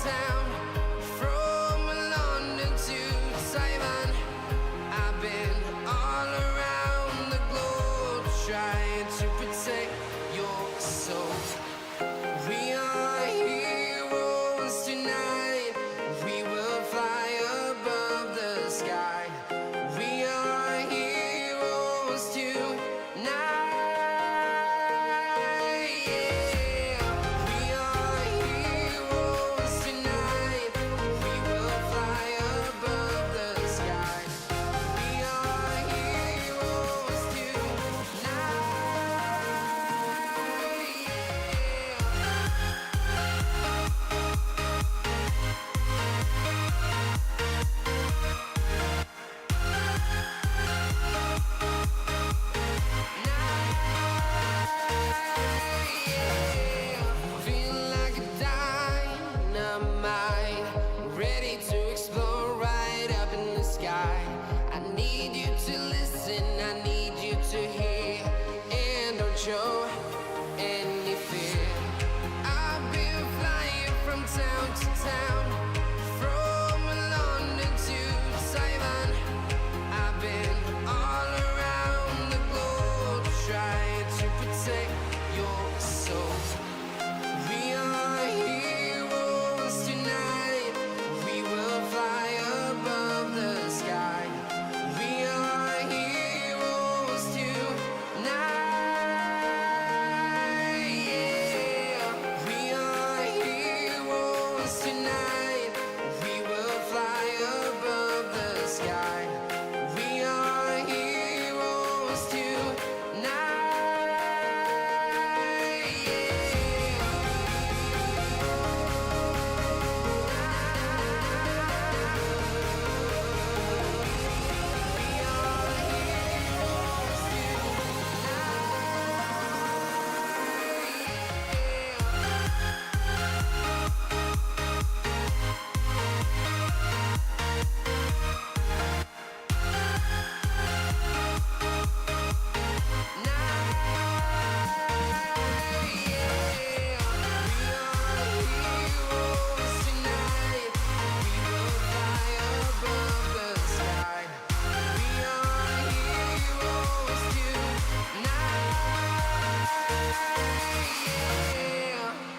town, from London to Taiwan. I've been all around the globe trying to protect your soul. We are heroes tonight. We will fly above the sky. We are heroes tonight. Yeah. We are heroes tonight. We will fly above the sky. We are heroes tonight. Feel like a dynamite, ready to explode right up in the sky. I need you to listen, I need you to hear, and don't show any fear. I've been flying from town to town, from London to Taiwan. I've been all around the globe trying to protect your soul. We are heroes tonight. We will fly above the sky. We are heroes tonight. Yeah. We are heroes tonight. We will fly above the sky. We are heroes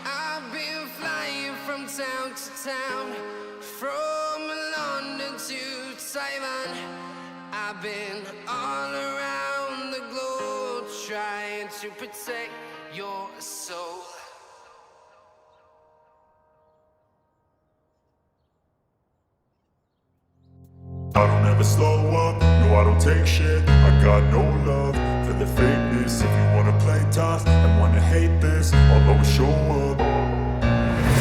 I've been flying from town to town, from London to Taiwan. I've been all around the globe trying to protect your soul. I don't ever slow up, no I don't take shit. I got no love for the fakeness. If you wanna play tough and wanna hate this, I'll always show up.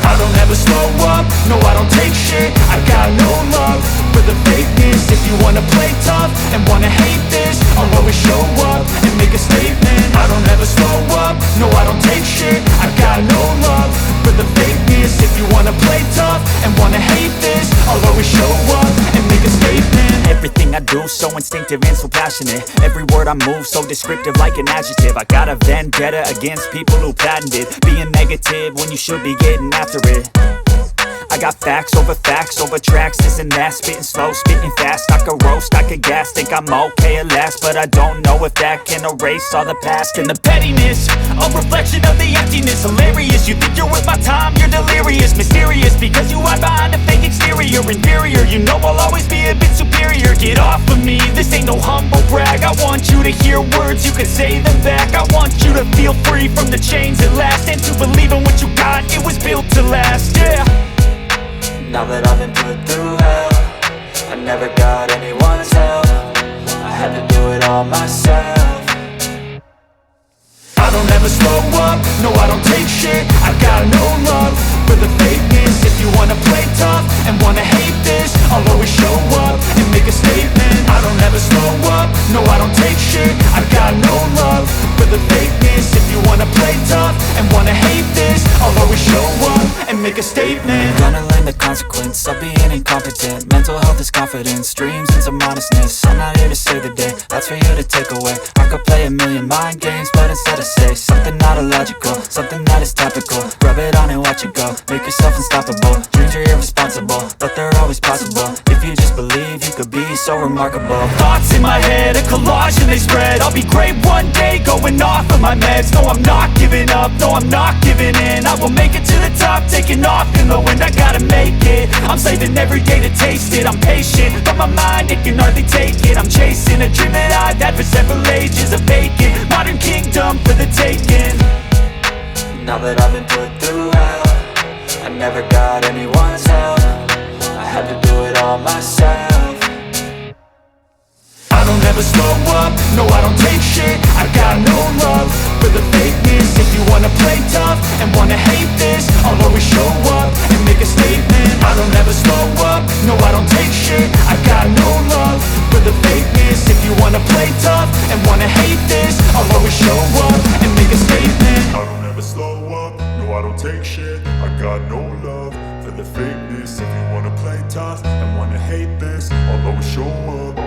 I don't ever slow up, no I don't take shit. I got no love for the fakeness. If you wanna play tough and wanna hate this, I'll always show up and make a statement. I don't ever slow up, no I don't take shit. I got no love for the fakeness. If you wanna play tough and wanna hate this, I'll always show up and make a statement. Everything I do so instinctive and so passionate. Every word I move so descriptive like an adjective. I got a vendetta against people who patented being negative when you should be getting after it. I got facts over tracks, this and that. Spitting slow, spitting fast. I could roast, I could gas. Think I'm okay at last, but I don't know if that can erase all the past. And the pettiness, a reflection of the emptiness. Hilarious, you think you're worth my time, you're delirious. Mysterious, because you hide behind a fake exterior. Inferior, you know I'll always be a bit superior. Get off of me, this ain't no humble brag. I want you to hear words, you can say them back. I want you to feel free from the chains at last, and to believe in what you got, it was built to last, yeah. Now that I've been put through hell, I never got anyone's help. I had to do it all myself. I don't ever slow up, no I don't take shit. I got no love for the fakeness. If you wanna play tough and wanna hate this, I'll always show up and make a statement. I don't ever slow up, no I don't take shit. I got no love for the fakeness. If you wanna play tough and wanna hate this, I'll always show up and and make a statement. Gonna learn the consequence of being incompetent. Mental health is confidence, dreams and some honestness. I'm not here to save the day, that's for you to take away. I could play a million mind games, but instead I say something not illogical, something that is topical. Rub it on and watch it go, make yourself unstoppable. Dreams are irresponsible, but they're always possible. If you just believe, you could be so remarkable. Thoughts in my head, a collage and they spread. I'll be great one day, going off of my meds. No, I'm not giving up, no, I'm not giving in. I will make it to the top, taking off in the wind. I gotta make it, I'm saving every day to taste it. I'm patient, but my mind, it can hardly take it. I'm chasing a dream that I've had for several ages. A vacant, modern kingdom for the taking. Now that I've been put through hell, I never got anyone's help. I had to do it all myself. I don't ever slow up, no I don't take shit. I got no love for the fakeness. If you wanna play tough and wanna hate this, I'll always show up and make a statement. I don't ever slow up, no I don't take shit. I got no love for the fakeness. If you wanna play tough and wanna hate this, I'll always show up and make a statement. I don't ever slow up, no I don't take shit. I got no love for the fakeness. If you wanna play tough and wanna hate this, I'll always show up.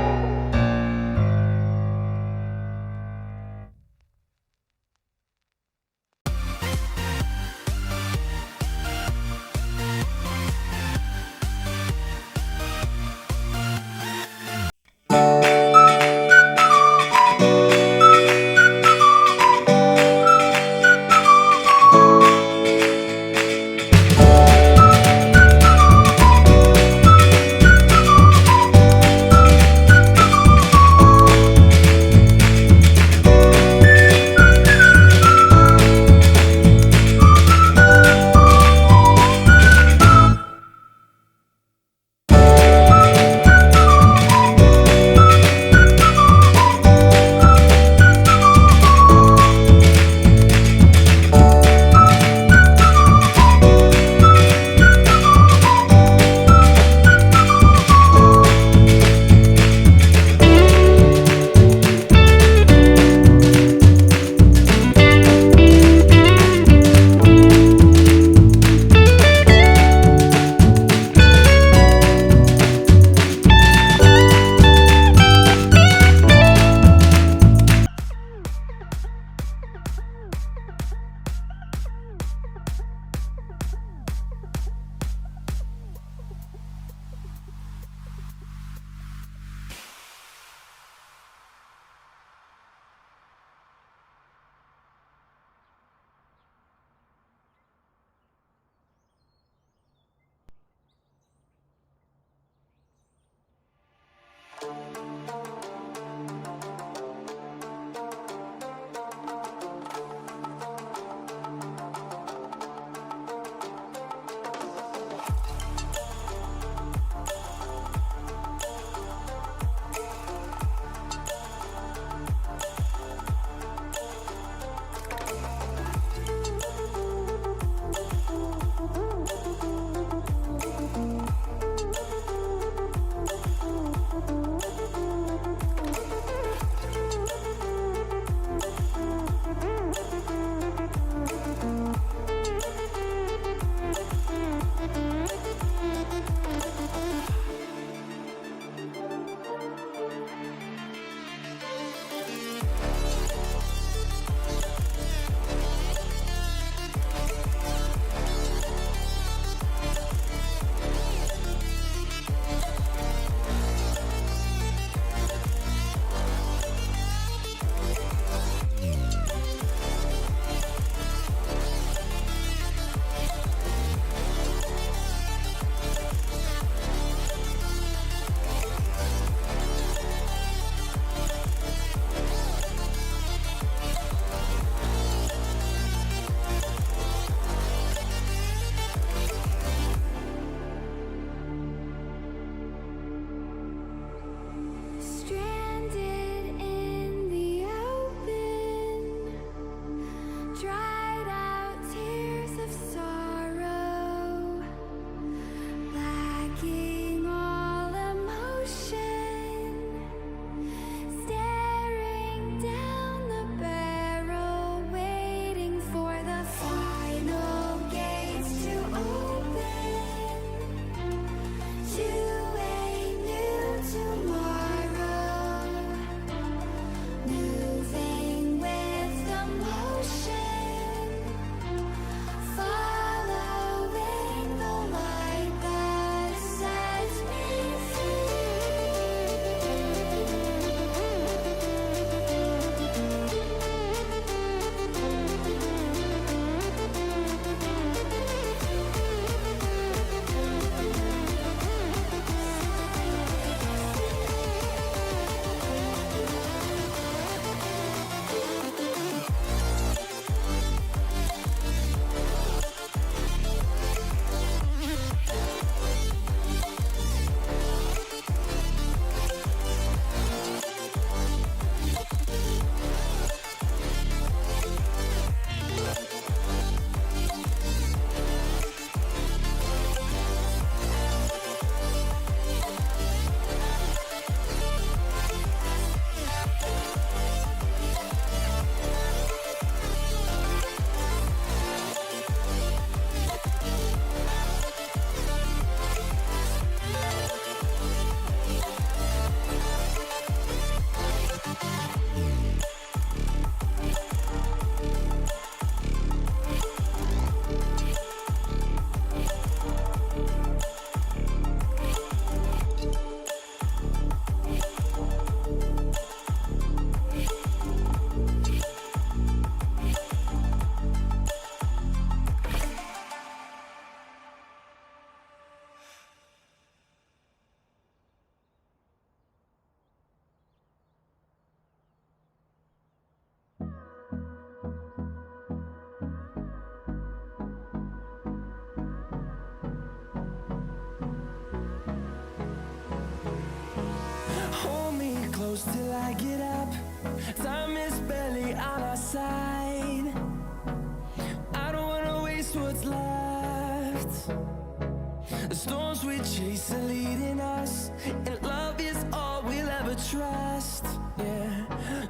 we chase are leading us, and love is all we'll ever trust. Yeah,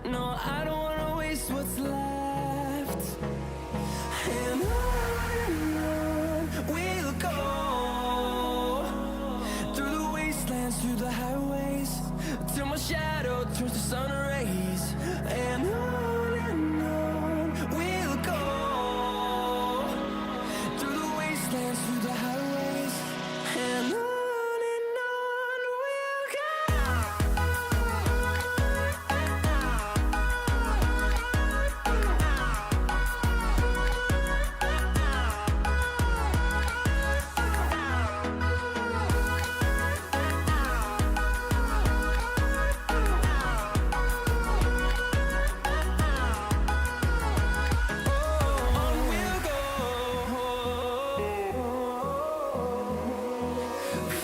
no, I don't wanna waste what's left. And on we'll go, through the wastelands, through the highways, till my shadow turns to sun rays. And on we'll go, through the wastelands, through the highways, and on we'll go.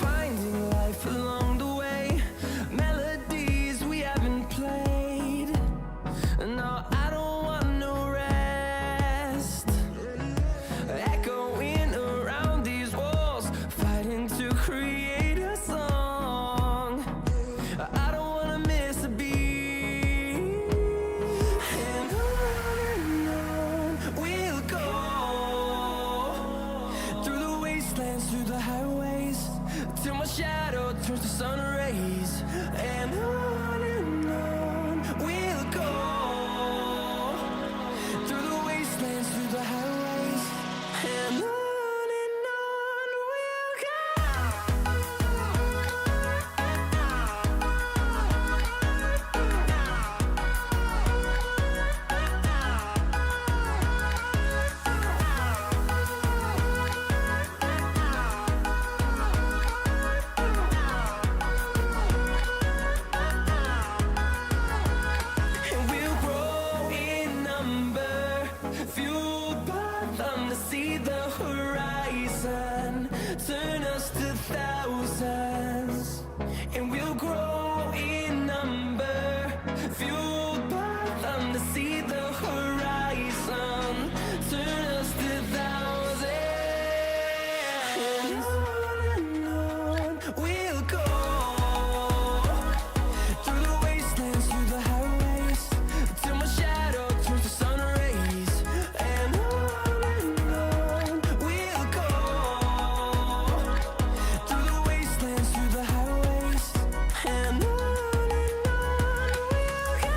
Finding life along the way, melodies we haven't played. No, I don't want no rest. Echoing around these walls, fighting to create a song. I don't wanna miss a beat. And on we'll go, through the wastelands, through the highways, till my shadow turns to sun rays. And on we'll go, through the wastelands, through the highways, and on we'll go. And we'll grow in number, fueled by them to see the horizon, turn us to thousands. And we'll grow in number, fueled by them to see the horizon, turn us to thousands. And on we'll go, through the wastelands, through the highways, till my shadow turns to sun rays. And on we'll go, through the wastelands, through the highways, and on we'll go.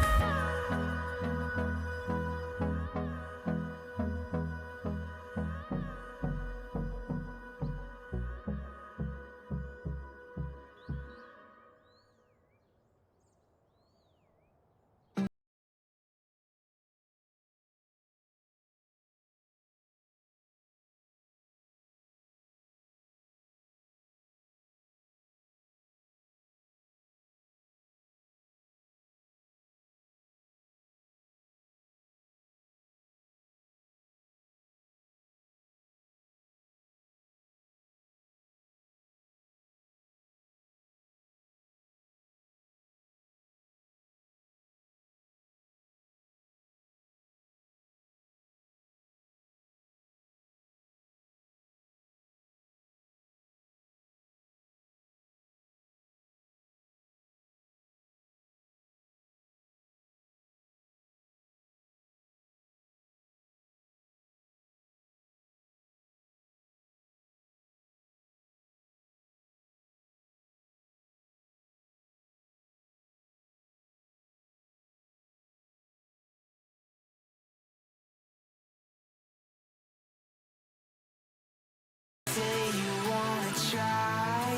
Say you wanna try,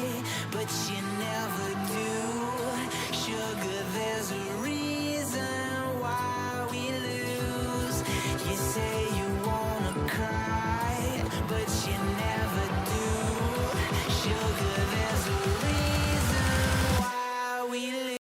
but you never do. Sugar, there's a reason why we lose. You say you wanna cry, but you never do. Sugar, there's a reason why we lose.